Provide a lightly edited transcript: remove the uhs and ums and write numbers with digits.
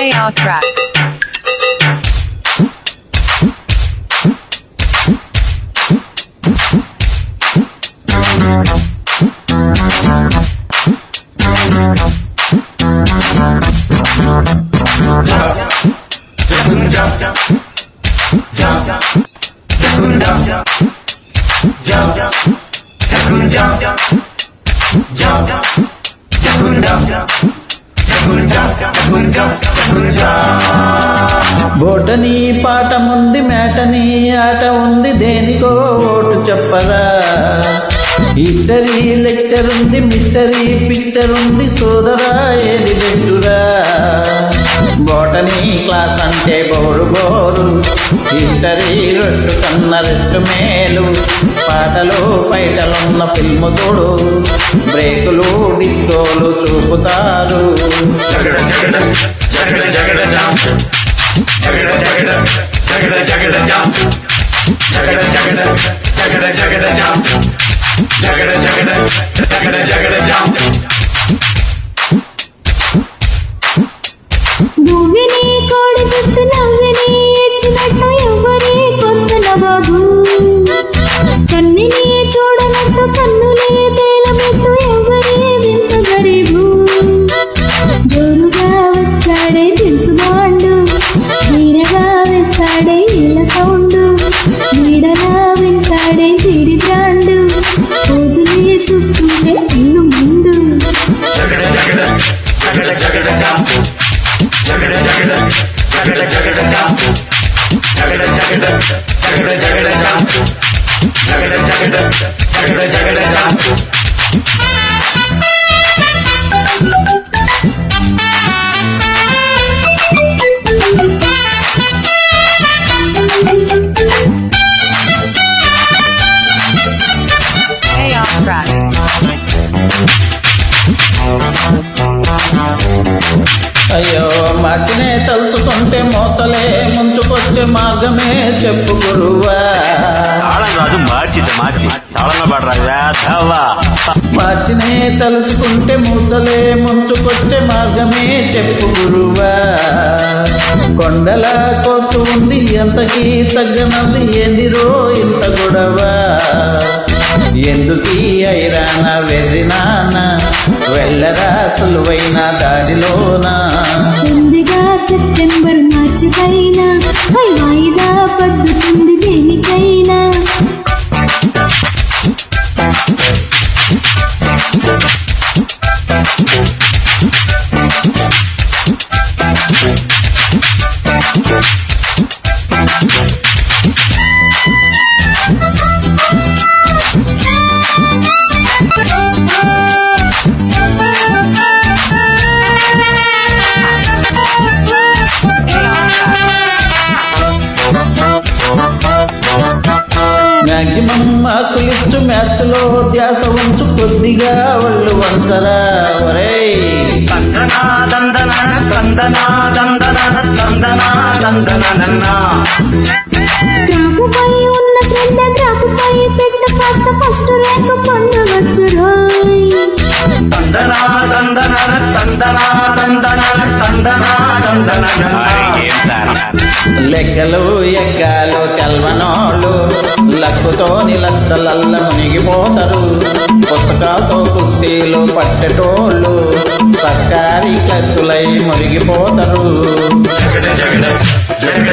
AR Tracks. Botany పాఠముంది matinee ఆట ఉంది దేనికో ఓటు చెప్పరా. హిస్టరీ లెక్చర్ ఉంది మిస్టరీ పిక్చర్ ఉంది సోదరా ఏది బెస్టురా. బోటనీ క్లాస్ అంటే బోరు బోరు, హిస్టరీ రొట్టు కన్న రెస్ట్ మేలు. పాటలు బయటలున్న ఫిల్ము తోడు, బ్రేకులు డిస్కోలు చూపుతారు. నువ్విని కోడి చుట్టూ నవ్విని ఇచ్చినట్టు ఎవరి కొత్త బాబు. కన్నిని చూడనట్టు కన్నులే తేలమెట్టు ఎవరి వింత గరీబు. జోరుగా వచ్చాడే జిన్స్ బాండు, వీరగా వేస్తాడే ఇళ్ళ సౌండ్. వీడలా వింటాడే జీడి బ్రాండు, రోజులే చూస్తుంటే ఇల్లు ముందు. AR Tracks. అయ్యో మధ్యనే తలుచుకుంటే మోతలే ముంచుకొచ్చే మార్గమే చెప్పు గురువా. తాళం రాదు మార్చి తాళంగా పడరా. మధ్యనే తలుచుకుంటే మూతలే ముంచుకొచ్చే మార్గమే చెప్పు గురువా. కొండల కోర్సు ఉంది ఎంతకీ తగ్గనది ఏందిరో ఇంత గొడవ. ఎందుకీ ఐరాన వెర్రినాన వెళ్ళరా సులువైన దారిలోనా. ముందుగా సెప్టెంబర్ మార్చి పైన వాయిదా పద్దుతుంది దేనికైనా. మ్యాక్సిమం మార్కులిచ్చు మ్యాథ్స్ లో ధ్యాస ఉంచు కొద్దిగా ఒళ్ళు వంచరా. ఒరేయ్ గ్రాఫుపై ఉన్న శ్రద్ధ గ్రాఫుపై పెట్టు కాస్త ఫస్ట్ ర్యాంక్ పొందవచ్చు రోయ్. లెక్కలు ఎగ్గాలు తెల్వనోళ్ళు లక్కుతోని లత్తలల్ల మునిగిపోతారు. పుస్తకాలతో కుర్తీలు పట్టెటోళ్ళు సర్కారీ క్లర్కులై మునిగిపోతారు. జగడ